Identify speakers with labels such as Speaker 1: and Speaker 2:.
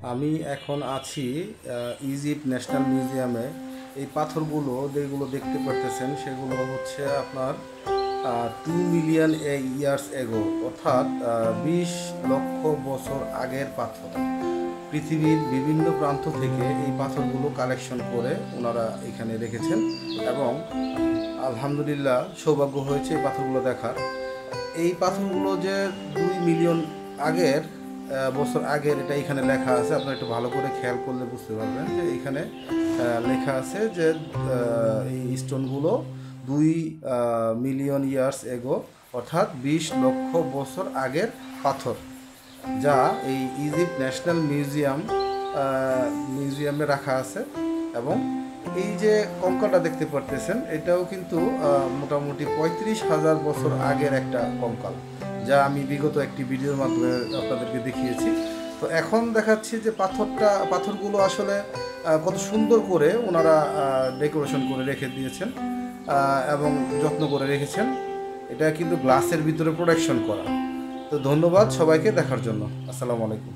Speaker 1: আমি এখন আছি ইজিপ্ট ন্যাশনাল মিউজিয়ামে। এই পাথরগুলো যেগুলো দেখতে পারতেছেন সেগুলো হচ্ছে আপনার 2 মিলিয়ন ইয়ার্স এগো, অর্থাৎ 20 লক্ষ বছর আগের পাথর। পৃথিবীর বিভিন্ন প্রান্ত থেকে এই পাথরগুলো কালেকশন করে ওনারা এখানে রেখেছেন এবং আলহামদুলিল্লাহ সৌভাগ্য হয়েছে এই পাথরগুলো দেখার। এই পাথরগুলো যে 2 মিলিয়ন আগের বছর আগের, এটা এখানে লেখা আছে। আপনারা একটু ভালো করে খেয়াল করলে বুঝতে পারবেন যে এখানে লেখা আছে যে এই স্টোনগুলো 2 মিলিয়ন ইয়ার্স এগো, অর্থাৎ 20 লক্ষ বছর আগের পাথর, যা এই ইজিপ্ট ন্যাশনাল মিউজিয়ামে রাখা আছে। এবং এই যে কঙ্কালটা দেখতে পারতেছেন, এটাও কিন্তু মোটামুটি 35,000 বছর আগের একটা কঙ্কাল, যা আমি বিগত একটি ভিডিওর মাধ্যমে আপনাদেরকে দেখিয়েছি। তো এখন দেখাচ্ছি যে পাথরগুলো আসলে কত সুন্দর করে ওনারা ডেকোরেশন করে রেখে দিয়েছেন এবং যত্ন করে রেখেছেন। এটা কিন্তু গ্লাসের ভিতরে প্রোটেকশন করা। তো ধন্যবাদ সবাইকে দেখার জন্য। আসসালামু আলাইকুম।